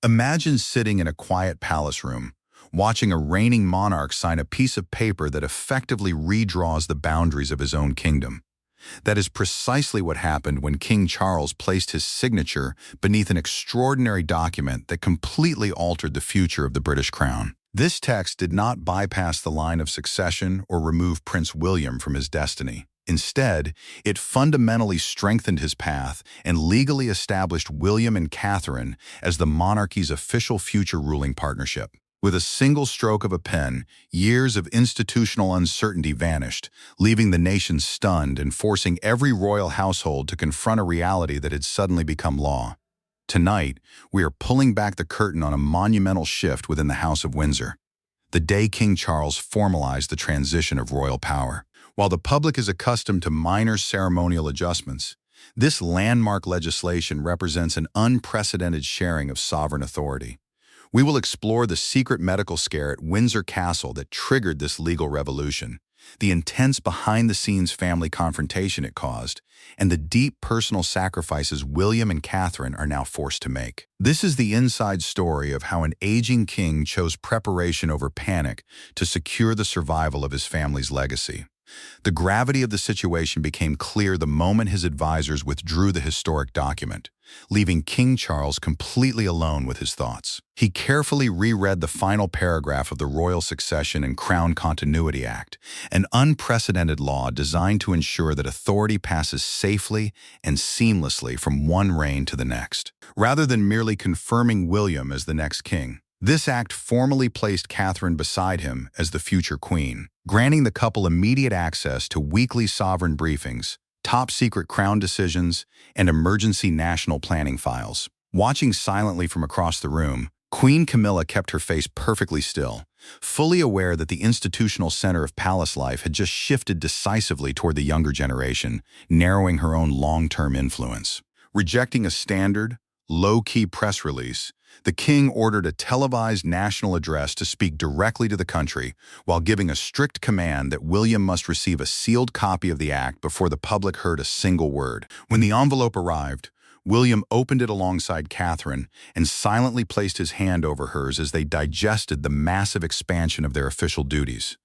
Imagine sitting in a quiet palace room, watching a reigning monarch sign a piece of paper that effectively redraws the boundaries of his own kingdom. That is precisely what happened when King Charles placed his signature beneath an extraordinary document that completely altered the future of the British crown. This text did not bypass the line of succession or remove Prince William from his destiny. Instead, it fundamentally strengthened his path and legally established William and Catherine as the monarchy's official future ruling partnership. With a single stroke of a pen, years of institutional uncertainty vanished, leaving the nation stunned and forcing every royal household to confront a reality that had suddenly become law. Tonight, we are pulling back the curtain on a monumental shift within the House of Windsor, the day King Charles formalized the transition of royal power. While the public is accustomed to minor ceremonial adjustments, this landmark legislation represents an unprecedented sharing of sovereign authority. We will explore the secret medical scare at Windsor Castle that triggered this legal revolution, the intense behind-the-scenes family confrontation it caused, and the deep personal sacrifices William and Catherine are now forced to make. This is the inside story of how an aging king chose preparation over panic to secure the survival of his family's legacy. The gravity of the situation became clear the moment his advisors withdrew the historic document, leaving King Charles completely alone with his thoughts. He carefully reread the final paragraph of the Royal Succession and Crown Continuity Act, an unprecedented law designed to ensure that authority passes safely and seamlessly from one reign to the next. Rather than merely confirming William as the next king, this act formally placed Catherine beside him as the future queen, granting the couple immediate access to weekly sovereign briefings, top-secret crown decisions, and emergency national planning files. Watching silently from across the room, Queen Camilla kept her face perfectly still, fully aware that the institutional center of palace life had just shifted decisively toward the younger generation, narrowing her own long-term influence. Rejecting a standard, low-key press release, the king ordered a televised national address to speak directly to the country, while giving a strict command that William must receive a sealed copy of the act before the public heard a single word. When the envelope arrived, William opened it alongside Catherine and silently placed his hand over hers as they digested the massive expansion of their official duties.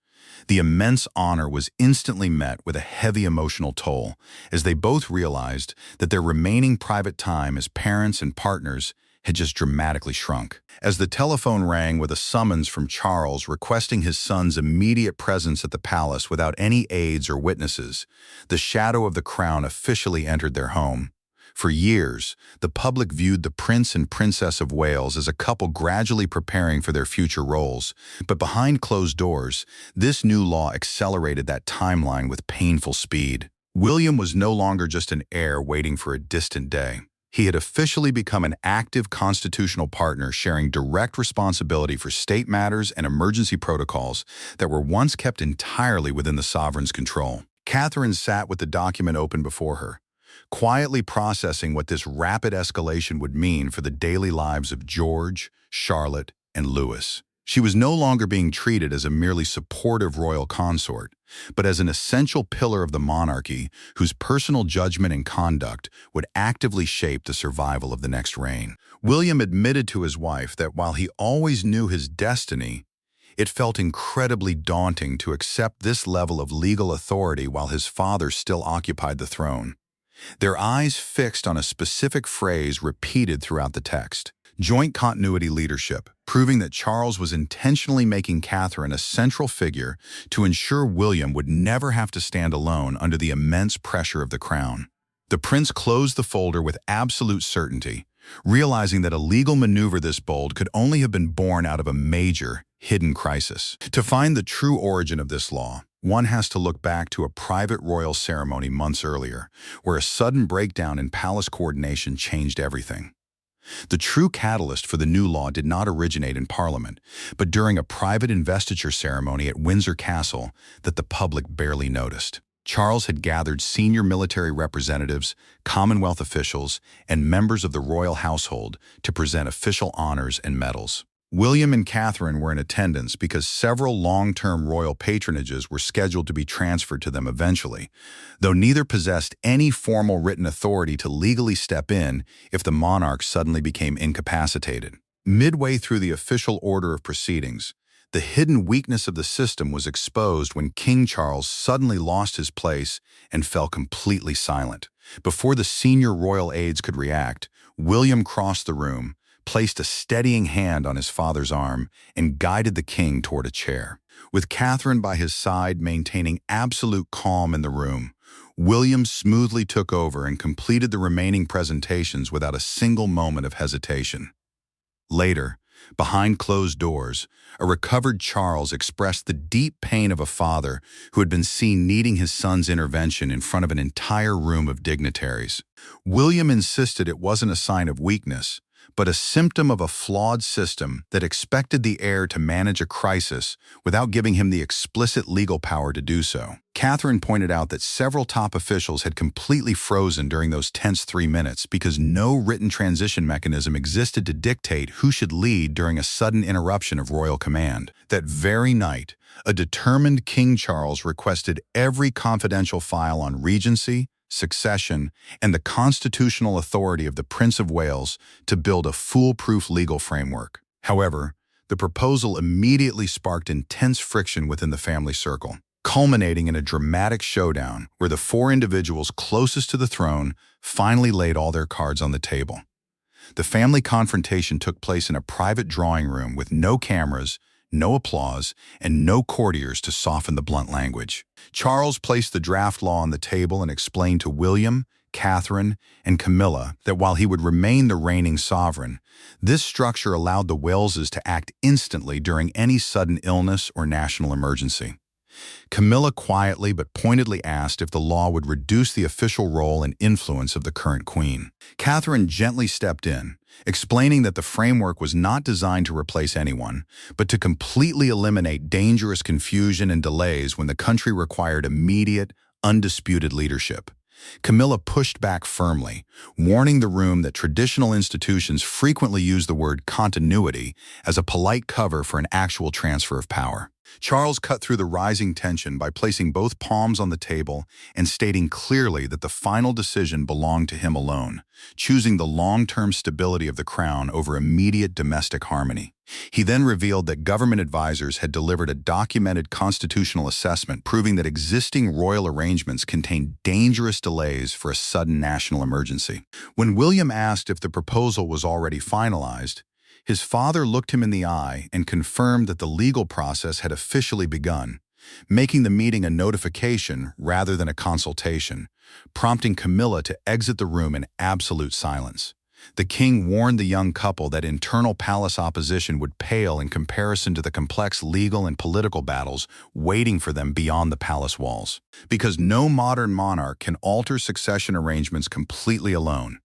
The immense honor was instantly met with a heavy emotional toll, as they both realized that their remaining private time as parents and partners had just dramatically shrunk. As the telephone rang with a summons from Charles requesting his son's immediate presence at the palace without any aides or witnesses, the shadow of the crown officially entered their home. For years, the public viewed the Prince and Princess of Wales as a couple gradually preparing for their future roles, but behind closed doors, this new law accelerated that timeline with painful speed. William was no longer just an heir waiting for a distant day. He had officially become an active constitutional partner sharing direct responsibility for state matters and emergency protocols that were once kept entirely within the sovereign's control. Catherine sat with the document open before her, quietly processing what this rapid escalation would mean for the daily lives of George, Charlotte, and Louis. She was no longer being treated as a merely supportive royal consort, but as an essential pillar of the monarchy whose personal judgment and conduct would actively shape the survival of the next reign. William admitted to his wife that while he always knew his destiny, it felt incredibly daunting to accept this level of legal authority while his father still occupied the throne. Their eyes fixed on a specific phrase repeated throughout the text: joint continuity leadership, proving that Charles was intentionally making Catherine a central figure to ensure William would never have to stand alone under the immense pressure of the crown. The prince closed the folder with absolute certainty, realizing that a legal maneuver this bold could only have been born out of a major, hidden crisis. To find the true origin of this law, one has to look back to a private royal ceremony months earlier, where a sudden breakdown in palace coordination changed everything. The true catalyst for the new law did not originate in Parliament, but during a private investiture ceremony at Windsor Castle that the public barely noticed. Charles had gathered senior military representatives, Commonwealth officials, and members of the royal household to present official honors and medals. William and Catherine were in attendance because several long-term royal patronages were scheduled to be transferred to them eventually, though neither possessed any formal written authority to legally step in if the monarch suddenly became incapacitated. Midway through the official order of proceedings, the hidden weakness of the system was exposed when King Charles suddenly lost his place and fell completely silent. Before the senior royal aides could react, William crossed the room, placed a steadying hand on his father's arm, and guided the king toward a chair. With Catherine by his side maintaining absolute calm in the room, William smoothly took over and completed the remaining presentations without a single moment of hesitation. Later, behind closed doors, a recovered Charles expressed the deep pain of a father who had been seen needing his son's intervention in front of an entire room of dignitaries. William insisted it wasn't a sign of weakness, but a symptom of a flawed system that expected the heir to manage a crisis without giving him the explicit legal power to do so. Catherine pointed out that several top officials had completely frozen during those tense 3 minutes because no written transition mechanism existed to dictate who should lead during a sudden interruption of royal command. That very night, a determined King Charles requested every confidential file on regency, succession, and the constitutional authority of the Prince of Wales to build a foolproof legal framework. However, the proposal immediately sparked intense friction within the family circle, culminating in a dramatic showdown where the 4 individuals closest to the throne finally laid all their cards on the table. The family confrontation took place in a private drawing room with no cameras, no applause, and no courtiers to soften the blunt language. Charles placed the draft law on the table and explained to William, Catherine, and Camilla that while he would remain the reigning sovereign, this structure allowed the Waleses to act instantly during any sudden illness or national emergency. Camilla quietly but pointedly asked if the law would reduce the official role and influence of the current queen. Catherine gently stepped in, explaining that the framework was not designed to replace anyone, but to completely eliminate dangerous confusion and delays when the country required immediate, undisputed leadership. Camilla pushed back firmly, warning the room that traditional institutions frequently use the word continuity as a polite cover for an actual transfer of power. Charles cut through the rising tension by placing both palms on the table and stating clearly that the final decision belonged to him alone, choosing the long-term stability of the crown over immediate domestic harmony. He then revealed that government advisors had delivered a documented constitutional assessment proving that existing royal arrangements contained dangerous delays for a sudden national emergency. When William asked if the proposal was already finalized, his father looked him in the eye and confirmed that the legal process had officially begun, making the meeting a notification rather than a consultation, prompting Camilla to exit the room in absolute silence. The king warned the young couple that internal palace opposition would pale in comparison to the complex legal and political battles waiting for them beyond the palace walls. Because no modern monarch can alter succession arrangements completely alone,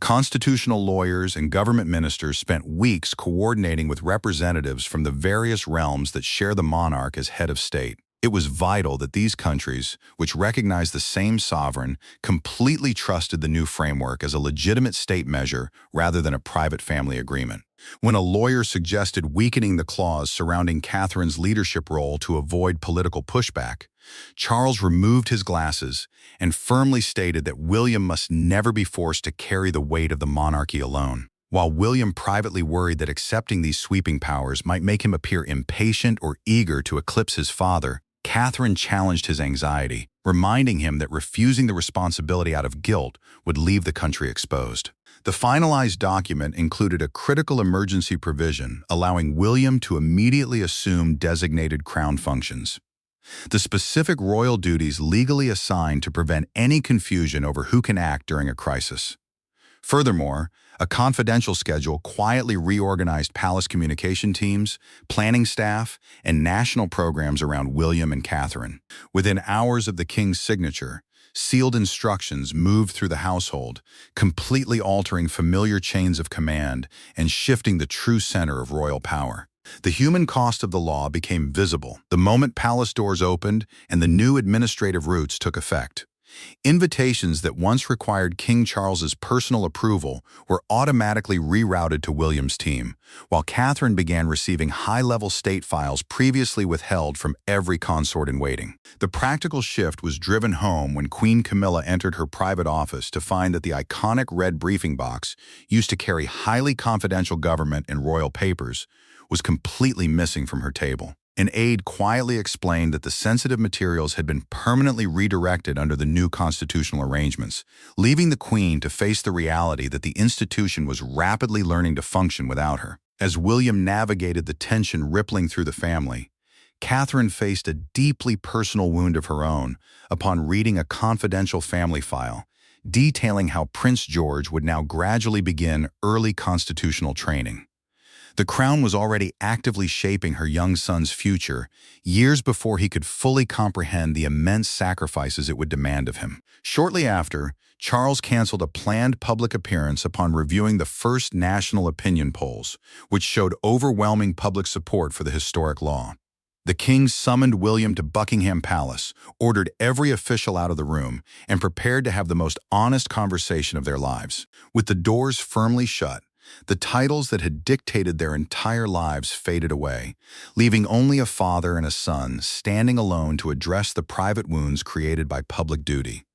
constitutional lawyers and government ministers spent weeks coordinating with representatives from the various realms that share the monarch as head of state. It was vital that these countries, which recognized the same sovereign, completely trusted the new framework as a legitimate state measure rather than a private family agreement. When a lawyer suggested weakening the clause surrounding Catherine's leadership role to avoid political pushback, Charles removed his glasses and firmly stated that William must never be forced to carry the weight of the monarchy alone. While William privately worried that accepting these sweeping powers might make him appear impatient or eager to eclipse his father, Catherine challenged his anxiety, reminding him that refusing the responsibility out of guilt would leave the country exposed. The finalized document included a critical emergency provision allowing William to immediately assume designated crown functions. The specific royal duties legally assigned to prevent any confusion over who can act during a crisis. Furthermore, a confidential schedule quietly reorganized palace communication teams, planning staff, and national programs around William and Catherine. Within hours of the king's signature, sealed instructions moved through the household, completely altering familiar chains of command and shifting the true center of royal power. The human cost of the law became visible the moment palace doors opened and the new administrative routes took effect. Invitations that once required King Charles's personal approval were automatically rerouted to William's team, while Catherine began receiving high-level state files previously withheld from every consort in waiting. The practical shift was driven home when Queen Camilla entered her private office to find that the iconic red briefing box, used to carry highly confidential government and royal papers, was completely missing from her table. An aide quietly explained that the sensitive materials had been permanently redirected under the new constitutional arrangements, leaving the Queen to face the reality that the institution was rapidly learning to function without her. As William navigated the tension rippling through the family, Catherine faced a deeply personal wound of her own upon reading a confidential family file, detailing how Prince George would now gradually begin early constitutional training. The crown was already actively shaping her young son's future, years before he could fully comprehend the immense sacrifices it would demand of him. Shortly after, Charles canceled a planned public appearance upon reviewing the first national opinion polls, which showed overwhelming public support for the historic law. The king summoned William to Buckingham Palace, ordered every official out of the room, and prepared to have the most honest conversation of their lives. With the doors firmly shut, the titles that had dictated their entire lives faded away, leaving only a father and a son standing alone to address the private wounds created by public duty.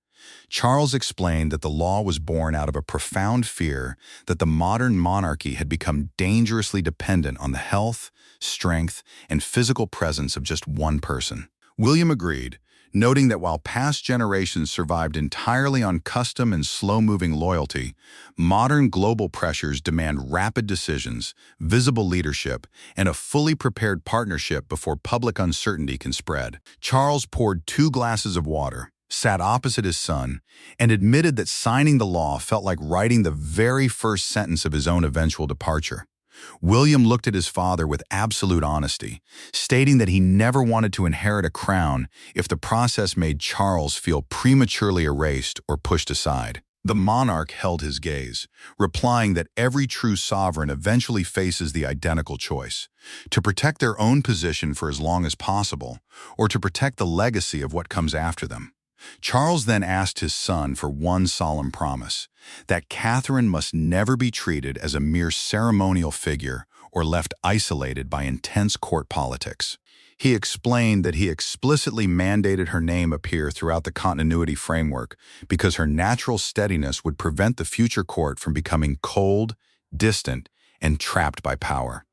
Charles explained that the law was born out of a profound fear that the modern monarchy had become dangerously dependent on the health, strength, and physical presence of just one person. William agreed, noting that while past generations survived entirely on custom and slow-moving loyalty, modern global pressures demand rapid decisions, visible leadership, and a fully prepared partnership before public uncertainty can spread. Charles poured 2 glasses of water, sat opposite his son, and admitted that signing the law felt like writing the very first sentence of his own eventual departure. William looked at his father with absolute honesty, stating that he never wanted to inherit a crown if the process made Charles feel prematurely erased or pushed aside. The monarch held his gaze, replying that every true sovereign eventually faces the identical choice: to protect their own position for as long as possible, or to protect the legacy of what comes after them. Charles then asked his son for one solemn promise: that Catherine must never be treated as a mere ceremonial figure or left isolated by intense court politics. He explained that he explicitly mandated her name appear throughout the continuity framework because her natural steadiness would prevent the future court from becoming cold, distant, and trapped by power.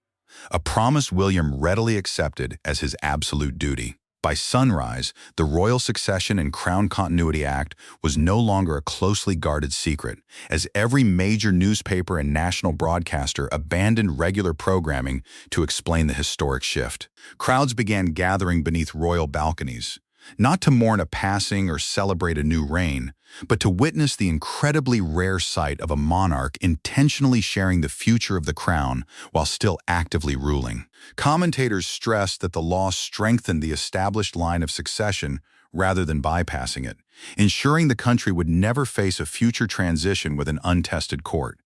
A promise William readily accepted as his absolute duty. By sunrise, the Royal Succession and Crown Continuity Act was no longer a closely guarded secret, as every major newspaper and national broadcaster abandoned regular programming to explain the historic shift. Crowds began gathering beneath royal balconies, not to mourn a passing or celebrate a new reign, but to witness the incredibly rare sight of a monarch intentionally sharing the future of the crown while still actively ruling. Commentators stressed that the law strengthened the established line of succession rather than bypassing it, ensuring the country would never face a future transition with an untested court.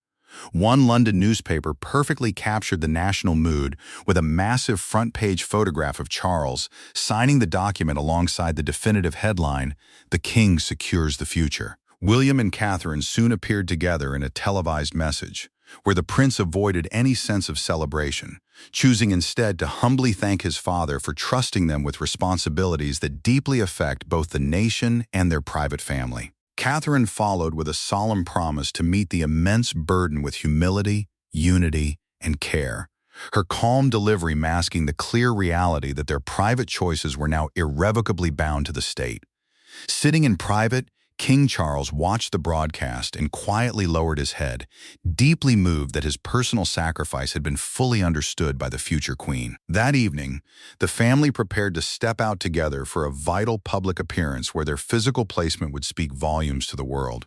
One London newspaper perfectly captured the national mood with a massive front-page photograph of Charles signing the document alongside the definitive headline, "The King secures the future." William and Catherine soon appeared together in a televised message, where the prince avoided any sense of celebration, choosing instead to humbly thank his father for trusting them with responsibilities that deeply affect both the nation and their private family. Catherine followed with a solemn promise to meet the immense burden with humility, unity, and care, her calm delivery masking the clear reality that their private choices were now irrevocably bound to the state. Sitting in private, King Charles watched the broadcast and quietly lowered his head, deeply moved that his personal sacrifice had been fully understood by the future queen. That evening, the family prepared to step out together for a vital public appearance where their physical placement would speak volumes to the world.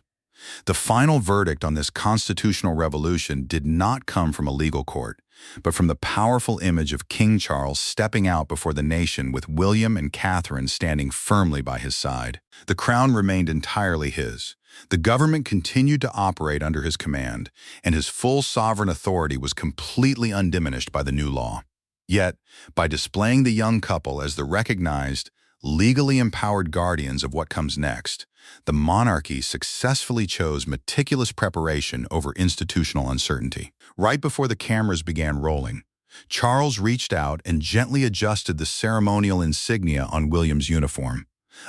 The final verdict on this constitutional revolution did not come from a legal court, but from the powerful image of King Charles stepping out before the nation with William and Catherine standing firmly by his side. The crown remained entirely his. The government continued to operate under his command, and his full sovereign authority was completely undiminished by the new law. Yet, by displaying the young couple as the recognized, legally empowered guardians of what comes next, the monarchy successfully chose meticulous preparation over institutional uncertainty. Right before the cameras began rolling, Charles reached out and gently adjusted the ceremonial insignia on William's uniform.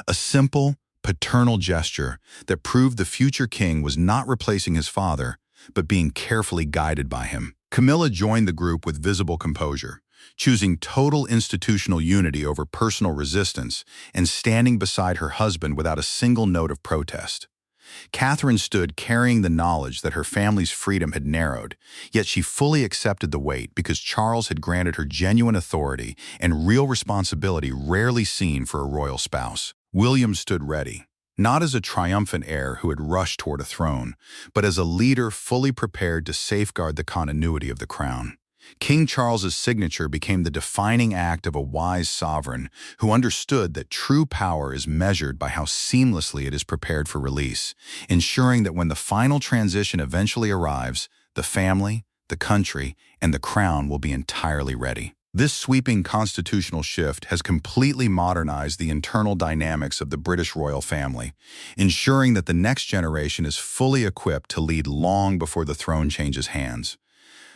A simple, paternal gesture that proved the future king was not replacing his father, but being carefully guided by him. Camilla joined the group with visible composure, choosing total institutional unity over personal resistance and standing beside her husband without a single note of protest. Catherine stood carrying the knowledge that her family's freedom had narrowed, yet she fully accepted the weight because Charles had granted her genuine authority and real responsibility rarely seen for a royal spouse. William stood ready, not as a triumphant heir who had rushed toward a throne, but as a leader fully prepared to safeguard the continuity of the crown. King Charles's signature became the defining act of a wise sovereign who understood that true power is measured by how seamlessly it is prepared for release, ensuring that when the final transition eventually arrives, the family, the country, and the crown will be entirely ready. This sweeping constitutional shift has completely modernized the internal dynamics of the British royal family, ensuring that the next generation is fully equipped to lead long before the throne changes hands.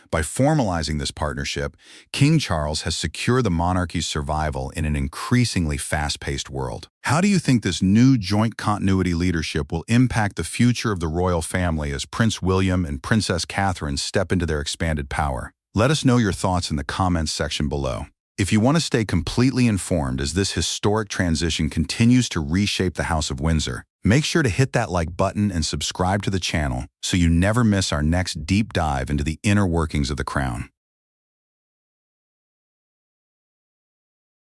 By formalizing this partnership, King Charles has secured the monarchy's survival in an increasingly fast-paced world. How do you think this new joint continuity leadership will impact the future of the royal family as Prince William and Princess Catherine step into their expanded power? Let us know your thoughts in the comments section below. If you want to stay completely informed as this historic transition continues to reshape the House of Windsor, make sure to hit that like button and subscribe to the channel so you never miss our next deep dive into the inner workings of the crown.